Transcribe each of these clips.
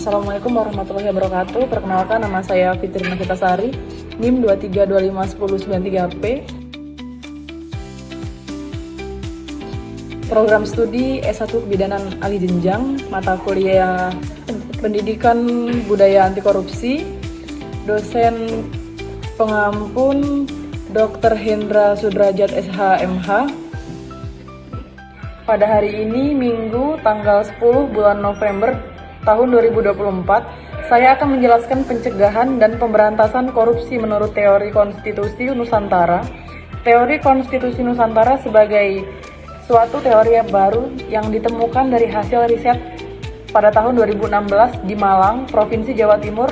Assalamualaikum warahmatullahi wabarakatuh. Perkenalkan, nama saya Fitri Nakitasari, NIM 23251093P. Program studi S1 Kebidanan Ali Jenjang, mata kuliah Pendidikan Budaya Anti Korupsi, dosen pengampun Dr. Hendra Sudrajat SH.MH. Pada hari ini, Minggu, tanggal 10 bulan November tahun 2024, saya akan menjelaskan pencegahan dan pemberantasan korupsi menurut teori konstitusi Nusantara. Teori konstitusi Nusantara sebagai suatu teori yang baru yang ditemukan dari hasil riset pada tahun 2016 di Malang, Provinsi Jawa Timur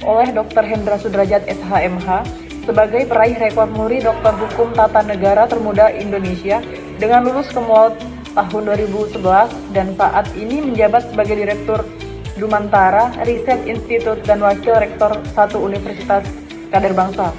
oleh Dr. Hendra Sudrajat SH.MH sebagai peraih rekor muri Doktor Hukum Tata Negara termuda Indonesia dengan lulus Kumlaut tahun 2011 dan saat ini menjabat sebagai Direktur Dumantara Riset Institut dan Wakil Rektor 1 Universitas Kader Bangsa.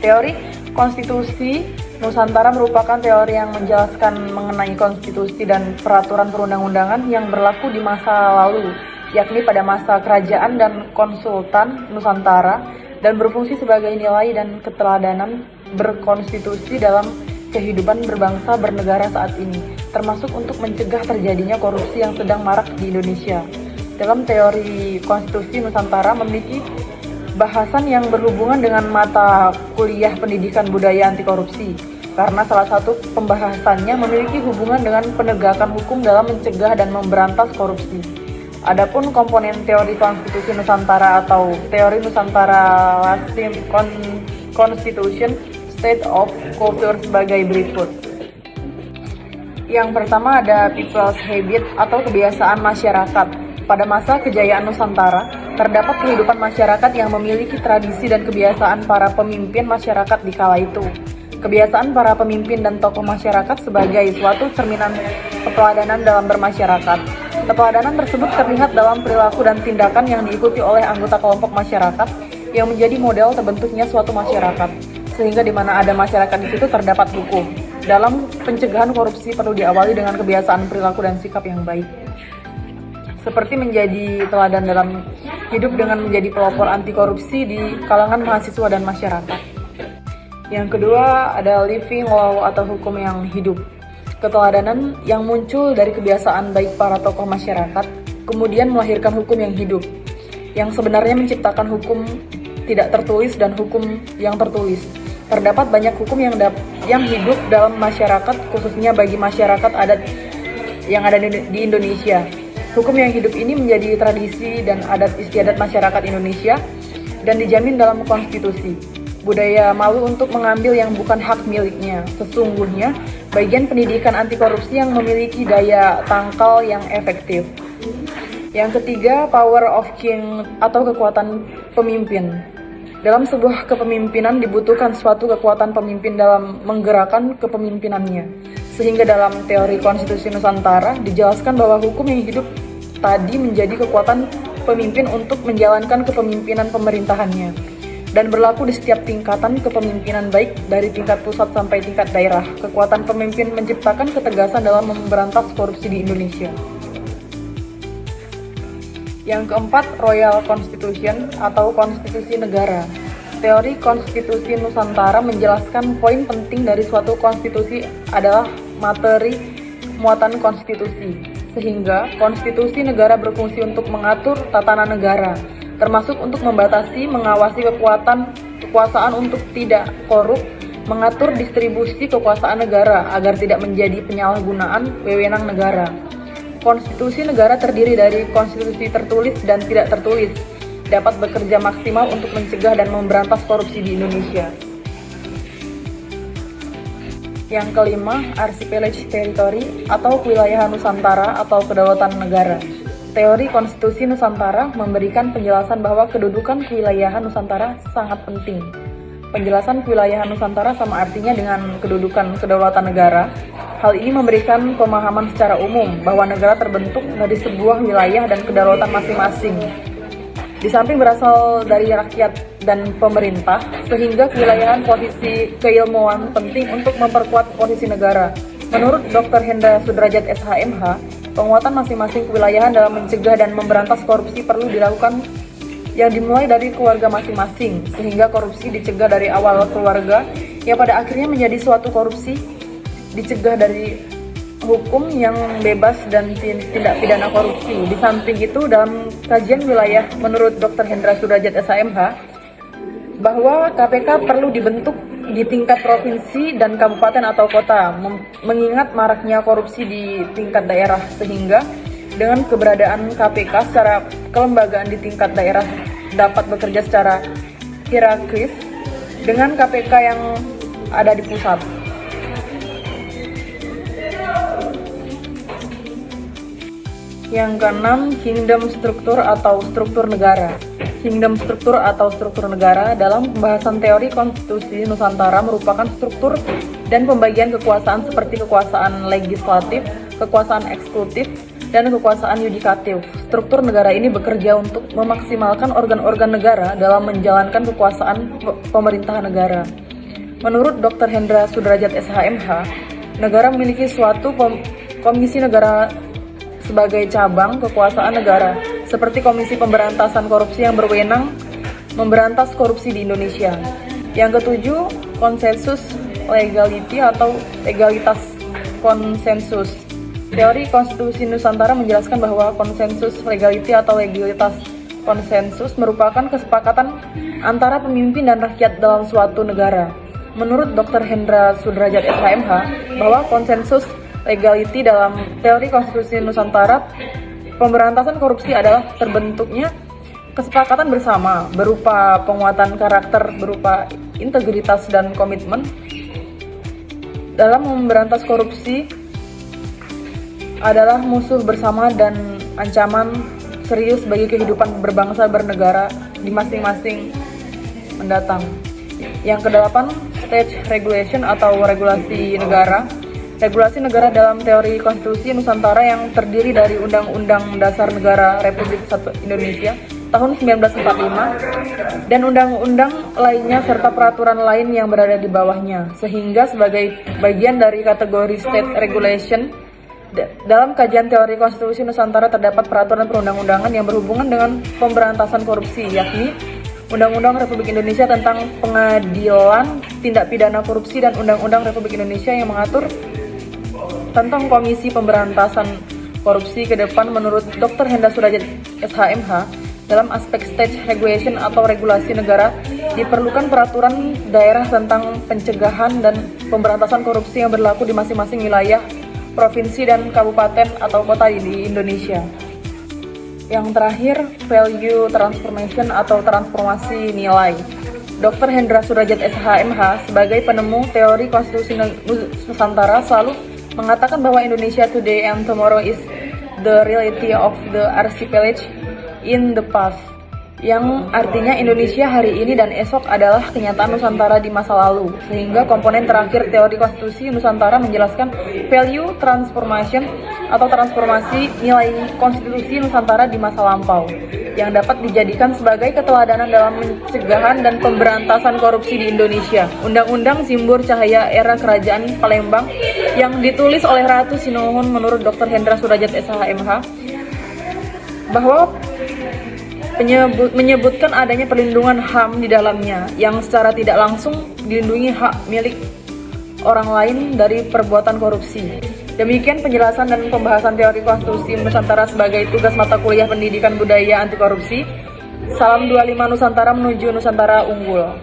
Teori konstitusi Nusantara merupakan teori yang menjelaskan mengenai konstitusi dan peraturan perundang-undangan yang berlaku di masa lalu, yakni pada masa kerajaan dan konsultan Nusantara, dan berfungsi sebagai nilai dan keteladanan berkonstitusi dalam kehidupan berbangsa bernegara saat ini, termasuk untuk mencegah terjadinya korupsi yang sedang marak di Indonesia. Dalam teori konstitusi Nusantara memiliki bahasan yang berhubungan dengan mata kuliah pendidikan budaya anti korupsi, karena salah satu pembahasannya memiliki hubungan dengan penegakan hukum dalam mencegah dan memberantas korupsi. Adapun komponen teori konstitusi Nusantara atau teori Nusantara Lasting Constitution State of Culture sebagai berikut. Yang pertama ada people's habit atau kebiasaan masyarakat. Pada masa kejayaan Nusantara, terdapat kehidupan masyarakat yang memiliki tradisi dan kebiasaan para pemimpin masyarakat di kala itu. Kebiasaan para pemimpin dan tokoh masyarakat sebagai suatu cerminan keteladanan dalam bermasyarakat. Keteladanan tersebut terlihat dalam perilaku dan tindakan yang diikuti oleh anggota kelompok masyarakat yang menjadi model terbentuknya suatu masyarakat. Sehingga di mana ada masyarakat di situ terdapat hukum. Dalam pencegahan korupsi perlu diawali dengan kebiasaan perilaku dan sikap yang baik. Seperti menjadi teladan dalam hidup dengan menjadi pelopor anti korupsi di kalangan mahasiswa dan masyarakat. Yang kedua ada living law atau hukum yang hidup. Keteladanan yang muncul dari kebiasaan baik para tokoh masyarakat, kemudian melahirkan hukum yang hidup, yang sebenarnya menciptakan hukum tidak tertulis dan hukum yang tertulis. Terdapat banyak hukum yang hidup dalam masyarakat, khususnya bagi masyarakat adat yang ada di Indonesia. Hukum yang hidup ini menjadi tradisi dan adat istiadat masyarakat Indonesia dan dijamin dalam konstitusi. Budaya malu untuk mengambil yang bukan hak miliknya. Sesungguhnya, bagian pendidikan anti korupsi yang memiliki daya tangkal yang efektif. Yang ketiga, power of king atau kekuatan pemimpin. Dalam sebuah kepemimpinan dibutuhkan suatu kekuatan pemimpin dalam menggerakkan kepemimpinannya. Sehingga dalam teori konstitusi Nusantara dijelaskan bahwa hukum yang hidup tadi menjadi kekuatan pemimpin untuk menjalankan kepemimpinan pemerintahannya. Dan berlaku di setiap tingkatan kepemimpinan baik dari tingkat pusat sampai tingkat daerah. Kekuatan pemimpin menciptakan ketegasan dalam memberantas korupsi di Indonesia. Yang keempat, Royal Constitution atau konstitusi negara. Teori konstitusi Nusantara menjelaskan poin penting dari suatu konstitusi adalah materi muatan konstitusi. Sehingga konstitusi negara berfungsi untuk mengatur tatanan negara, termasuk untuk membatasi, mengawasi kekuasaan untuk tidak korup, mengatur distribusi kekuasaan negara agar tidak menjadi penyalahgunaan wewenang negara. Konstitusi negara terdiri dari konstitusi tertulis dan tidak tertulis, dapat bekerja maksimal untuk mencegah dan memberantas korupsi di Indonesia. Yang kelima, archipelago territory atau kewilayahan Nusantara atau kedaulatan negara. Teori konstitusi Nusantara memberikan penjelasan bahwa kedudukan kewilayahan Nusantara sangat penting. Penjelasan kewilayahan Nusantara sama artinya dengan kedudukan kedaulatan negara. Hal ini memberikan pemahaman secara umum bahwa negara terbentuk dari sebuah wilayah dan kedaulatan masing-masing. Di samping berasal dari rakyat dan pemerintah, sehingga kewilayahan posisi keilmuan penting untuk memperkuat posisi negara. Menurut Dr. Hendra Sudrajat SH.MH, Penguatan masing-masing kewilayahan dalam mencegah dan memberantas korupsi perlu dilakukan yang dimulai dari keluarga masing-masing, sehingga korupsi dicegah dari awal keluarga, yang pada akhirnya menjadi suatu korupsi dicegah dari hukum yang bebas dan tindak pidana korupsi. Di samping itu, dalam kajian wilayah menurut Dr. Hendra Sudrajat SHMH, bahwa KPK perlu dibentuk di tingkat provinsi dan kabupaten atau kota, mengingat maraknya korupsi di tingkat daerah, sehingga dengan keberadaan KPK secara kelembagaan di tingkat daerah dapat bekerja secara hierarkis dengan KPK yang ada di pusat. Yang keenam, kingdom struktur atau struktur negara. Kingdom struktur atau struktur negara dalam pembahasan teori konstitusi Nusantara merupakan struktur dan pembagian kekuasaan seperti kekuasaan legislatif, kekuasaan eksekutif, dan kekuasaan yudikatif. Struktur negara ini bekerja untuk memaksimalkan organ-organ negara dalam menjalankan kekuasaan pemerintahan negara. Menurut Dr. Hendra Sudrajat SHMH, negara memiliki suatu komisi negara sebagai cabang kekuasaan negara, seperti Komisi Pemberantasan Korupsi yang berwenang memberantas korupsi di Indonesia. Yang ketujuh, konsensus legality atau legalitas konsensus. Teori konstitusi Nusantara menjelaskan bahwa konsensus legality atau legalitas konsensus merupakan kesepakatan antara pemimpin dan rakyat dalam suatu negara. Menurut Dr. Hendra Sudrajat SHMH, bahwa konsensus legality dalam teori konstitusi Nusantara, pemberantasan korupsi adalah terbentuknya kesepakatan bersama berupa penguatan karakter, berupa integritas dan komitmen dalam memberantas korupsi adalah musuh bersama dan ancaman serius bagi kehidupan berbangsa bernegara di masing-masing mendatang. Yang kedelapan, state regulation atau regulasi negara. Regulasi negara dalam teori konstitusi Nusantara yang terdiri dari Undang-Undang Dasar Negara Republik Indonesia tahun 1945 dan undang-undang lainnya serta peraturan lain yang berada di bawahnya, sehingga sebagai bagian dari kategori state regulation dalam kajian teori konstitusi Nusantara terdapat peraturan perundang-undangan yang berhubungan dengan pemberantasan korupsi, yakni Undang-Undang Republik Indonesia tentang Pengadilan Tindak Pidana Korupsi dan Undang-Undang Republik Indonesia yang mengatur tentang Komisi Pemberantasan Korupsi. Ke depan, menurut Dr. Hendra Sudrajat SHMH, dalam aspek state regulation atau regulasi negara, diperlukan peraturan daerah tentang pencegahan dan pemberantasan korupsi yang berlaku di masing-masing wilayah, provinsi dan kabupaten atau kota di Indonesia. Yang terakhir, value transformation atau transformasi nilai. Dr. Hendra Sudrajat SHMH sebagai penemu teori konstitusi Nusantara selalu mengatakan bahwa Indonesia today and tomorrow is the reality of the archipelago in the past, yang artinya Indonesia hari ini dan esok adalah kenyataan Nusantara di masa lalu. Sehingga komponen terakhir teori konstitusi Nusantara menjelaskan value transformation atau transformasi nilai konstitusi Nusantara di masa lampau, yang dapat dijadikan sebagai keteladanan dalam pencegahan dan pemberantasan korupsi di Indonesia. Undang-Undang Simbur Cahaya era Kerajaan Palembang yang ditulis oleh Ratu Sinuhun menurut Dr. Hendra Sudrajat SHMH bahwa menyebutkan adanya perlindungan HAM di dalamnya yang secara tidak langsung dilindungi hak milik orang lain dari perbuatan korupsi. Demikian penjelasan dan pembahasan teori konstitusi Nusantara sebagai tugas mata kuliah pendidikan budaya anti korupsi. Salam 25 Nusantara menuju Nusantara unggul.